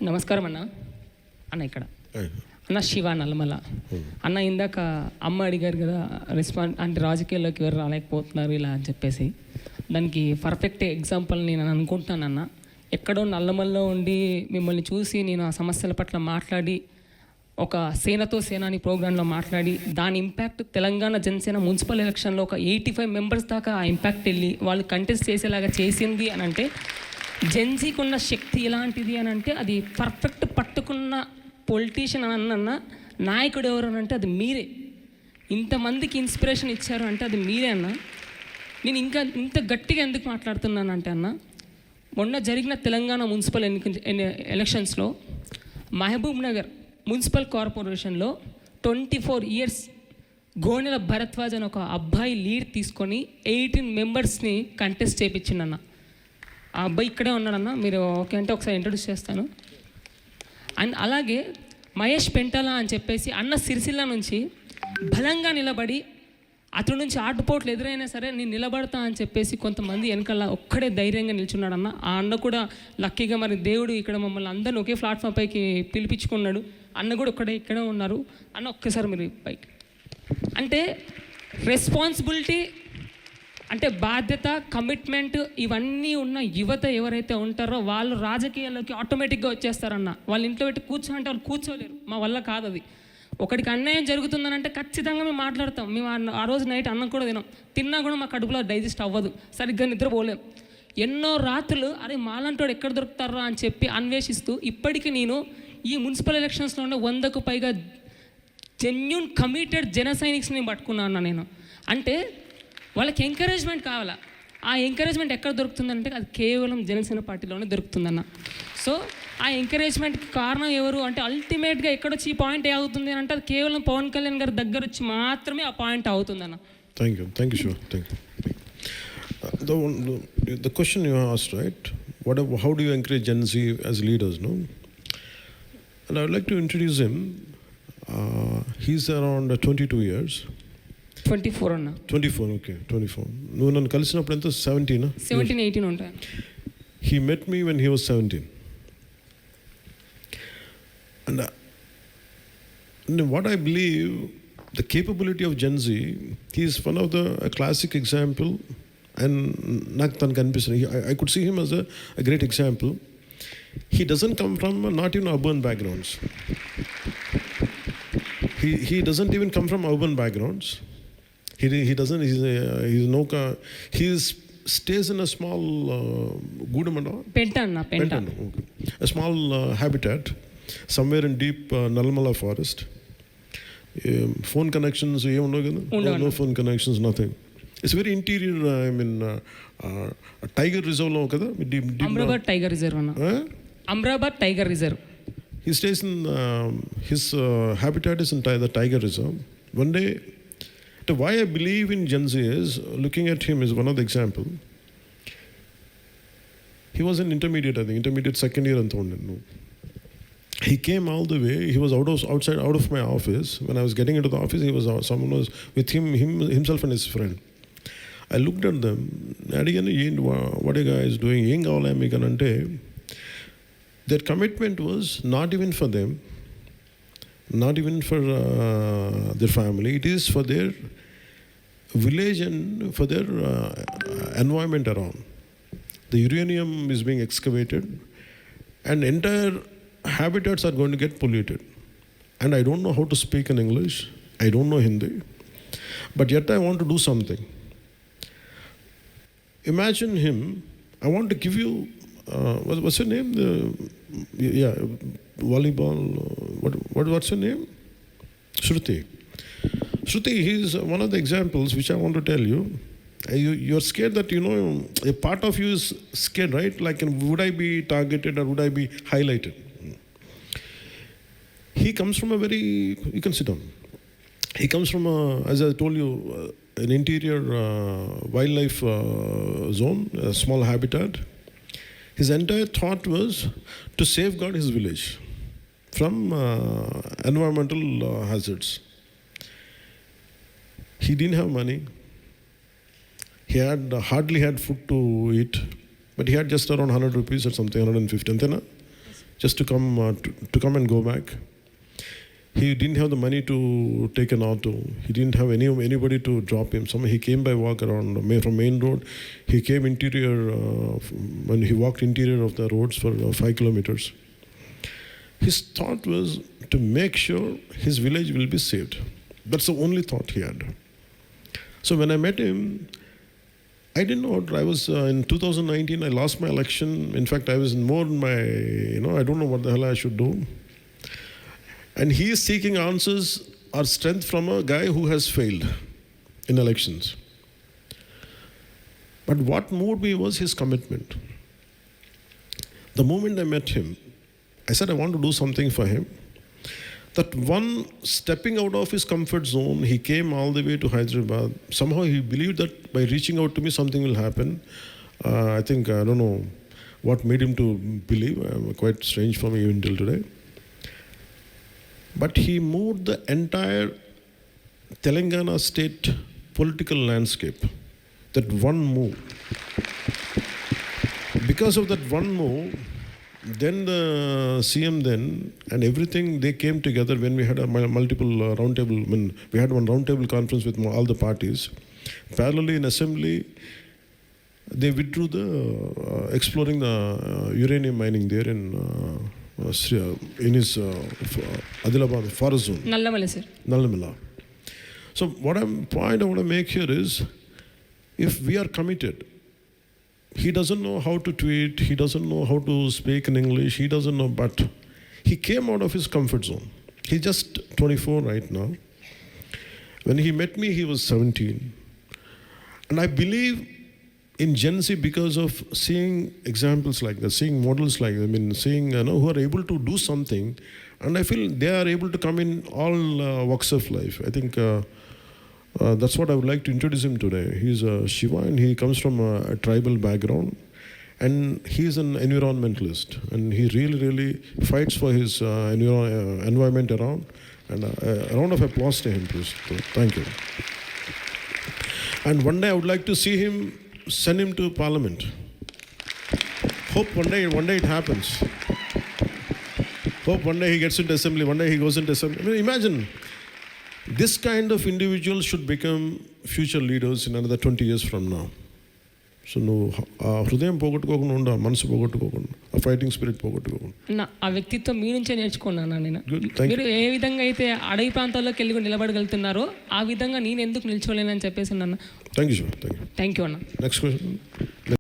నమస్కారం అన్న. అన్న ఇక్కడ అన్న శివ నల్లమల అన్న. ఇందాక అమ్మ అడిగారు కదా రెస్పాన్స్ అంటే రాజకీయాల్లోకి ఎవరు రాలేకపోతున్నారు ఇలా అని చెప్పేసి, దానికి పర్ఫెక్ట్ ఎగ్జాంపుల్ నేను అనుకుంటున్నానన్న. ఎక్కడో నల్లమల్లో ఉండి మిమ్మల్ని చూసి నేను ఆ సమస్యల పట్ల మాట్లాడి ఒక సేనతో సేనాని ప్రోగ్రాంలో మాట్లాడి దాని ఇంపాక్ట్ తెలంగాణ జనసేన మున్సిపల్ ఎలక్షన్లో ఒక 85 మెంబర్స్ దాకా ఆ ఇంపాక్ట్ వెళ్ళి వాళ్ళు కంటెస్ట్ చేసేలాగా చేసింది అని అంటే, జెన్సీకి ఉన్న శక్తి ఎలాంటిది అని అంటే, అది పర్ఫెక్ట్ పట్టుకున్న పొలిటీషియన్ అన్న నాయకుడు ఎవరు అని అంటే అది మీరే. ఇంతమందికి ఇన్స్పిరేషన్ ఇచ్చారు అంటే అది మీరే అన్న. నేను ఇంకా ఇంత గట్టిగా ఎందుకు మాట్లాడుతున్నానంటే అన్న, మొన్న జరిగిన తెలంగాణ మున్సిపల్ ఎలక్షన్స్లో మహబూబ్ నగర్ మున్సిపల్ కార్పొరేషన్లో 24 ఇయర్స్ గోనెల భరద్వాజ్ అని ఒక అబ్బాయి లీడ్ తీసుకొని 18 మెంబర్స్ని కంటెస్ట్ చేయించిండన్న. ఆ అబ్బాయి ఇక్కడే ఉన్నాడన్న, మీరు ఓకే అంటే ఒకసారి ఇంట్రొడ్యూస్ చేస్తాను. అండ్ అలాగే మహేష్ పెంటల అని చెప్పేసి అన్న సిరిసిల్ల నుంచి బలంగా నిలబడి అతడి నుంచి ఆటుపోట్లు ఎదురైనా సరే నేను నిలబడతా అని చెప్పేసి కొంతమంది వెనకాల ఒక్కడే ధైర్యంగా నిల్చున్నాడు అన్న. ఆ అన్న కూడా లక్కీగా మరి దేవుడు ఇక్కడ మమ్మల్ని అందరిని ఒకే ప్లాట్ఫామ్ పైకి పిలిపించుకున్నాడు. అన్న కూడా ఇక్కడే ఉన్నారు అన్న. ఒక్కసారి మీరు పైకి అంటే రెస్పాన్సిబిలిటీ అంటే బాధ్యత, కమిట్మెంట్ ఇవన్నీ ఉన్న యువత ఎవరైతే ఉంటారో వాళ్ళు రాజకీయాల్లోకి ఆటోమేటిక్గా వచ్చేస్తారన్న. వాళ్ళు ఇంట్లో పెట్టి కూర్చోమంటే వాళ్ళు కూర్చోలేరు. మా వల్ల కాదు అది. ఒకటికి అన్యాయం జరుగుతుందని అంటే ఖచ్చితంగా మేము మాట్లాడతాం. మేము ఆ రోజు నైట్ అన్నం కూడా తిన్నా కూడా మా కడుపులో డైజెస్ట్ అవ్వదు, సరిగ్గా నిద్రపోలేం. ఎన్నో రాత్రులు అరే మాలంటోడు ఎక్కడ దొరుకుతారా అని చెప్పి అన్వేషిస్తూ ఇప్పటికీ నేను ఈ మున్సిపల్ ఎలక్షన్స్లోనే 100కు పైగా జెన్యూన్ కమిటెడ్ జన సైనిక్స్ని పట్టుకున్నాను నేను. అంటే వాళ్ళకి ఎంకరేజ్మెంట్ కావాలా. ఆ ఎంకరేజ్మెంట్ ఎక్కడ దొరుకుతుందంటే అది కేవలం జనసేన పార్టీలోనే దొరుకుతుందన్న. సో ఆ ఎంకరేజ్మెంట్కి కారణం ఎవరు అంటే అల్టిమేట్గా ఎక్కడొచ్చి ఈ పాయింట్ ఏ అవుతుంది అని అంటే అది కేవలం పవన్ కళ్యాణ్ గారి దగ్గర వచ్చి మాత్రమే ఆ పాయింట్ అవుతుందన్న. Thank you Shiva. Thank you. The question you asked, right? How do you encourage Gen Z as leaders, no? And I would like to introduce him. He's around 22 years. 24 అన్న. 24, okay, 24. నువ్వు నన్ను కలిసినప్పుడు ఎంత 17? 17, 18 ఉంటాయి. He met me when he was 17. And what I believe, the capability of Gen Z, he is one of a classic example. And నాకు తనకు అనిపిస్తుంది, I could see him as a great example. He doesn't come from not even urban backgrounds. He doesn't even come from urban backgrounds. He doesn't. He stays in a small Gudamanda. Pentana. Okay. A small habitat somewhere in deep Nalmala forest. Phone connections, no phone connections, nothing. It's very interior. I mean, Tiger Reserve lo kada. Amrabad Tiger Reserve anna. Amrabad Tiger Reserve. He stays in his habitat is in the Tiger Reserve. One day, why I believe in Gen Z is, looking at him is one of the example. He was in intermediate, I think, intermediate second year and no. He came all the way. He was out of my office. When I was getting into the office, someone was with himself and his friend. I looked at them. What are you guys doing? Their commitment was not even for them, not even for their family. It is for their village and for their environment around. The uranium is being excavated and entire habitats are going to get polluted. And I don't know how to speak in English. I don't know Hindi. But yet I want to do something. Imagine him. I want to give you, what's your name? Volleyball. What's your name? Shruti, he's one of the examples which I want to tell you. You're scared that, a part of you is scared, right? Like, would I be targeted or would I be highlighted? He comes from you can sit down. He comes from, as I told you, an interior wildlife zone, a small habitat. His entire thought was to safeguard his village from environmental hazards. He didn't have money. He hardly had food to eat, but he had just around 100 rupees or something, 150. just to come and go back. He didn't have the money to take an auto. He didn't have anybody to drop him. Somehow he came by walk around from main road. He came interior, when he walked interior of the roads for 5 kilometers. His thought was to make sure his village will be saved. That's the only thought he had. So when I met him, I didn't know. I was in 2019, I lost my election. In fact, I was more in my, I don't know what the hell I should do. And he is seeking answers or strength from a guy who has failed in elections. But what moved me was his commitment. The moment I met him, I said I want to do something for him. That one stepping out of his comfort zone, he came all the way to Hyderabad. Somehow he believed that by reaching out to me, something will happen. I don't know what made him to believe. Quite strange for me even till today. But he moved the entire Telangana state political landscape. That one move. Because of that one move, then the CM and everything, they came together when we had a multiple roundtable. We had one roundtable conference with all the parties. Parallelly in assembly, they withdrew the exploring the uranium mining there in his Adilabad forest zone. Nallamala, sir. Nallamala. So point I want to make here is, if we are committed, he doesn't know how to tweet, he doesn't know how to speak in English, he doesn't know, but he came out of his comfort zone. He's just 24 right now. When he met me, he was 17. And I believe in Gen Z because of seeing examples like that, seeing models like that, seeing who are able to do something, and I feel they are able to come in all walks of life. I think that's what I would like to introduce him today. He's Shiva, and he comes from a tribal background, and he's an environmentalist, and he really fights for his environment around. And a round of applause to him, please. So, thank you. And one day I would like to see him, send him to Parliament. Hope one day it happens. Hope one day he gets into assembly, one day he goes into assembly. Imagine, this kind of individuals should become future leaders in another 20 years from now. So నువ్వు ఆ హృదయం పోగొట్టుకోకుండా ఉండు, ఆ మనసు పోగొట్టుకోకుండా, ఆ fighting spirit పోగొట్టుకోకుండా. ఆ వ్యక్తిత్వం మీ నుంచే నేర్చుకున్నాను నేను. Good, మీరు ఏ విధంగా అయితే అడవి ప్రాంతాల్లోకి వెళ్ళి నిలబడగలుగుతున్నారో ఆ విధంగా నేను ఎందుకు నిల్చోలేనని చెప్పేసి అన్న. Thank you sir. Thank you అన్న. Next question.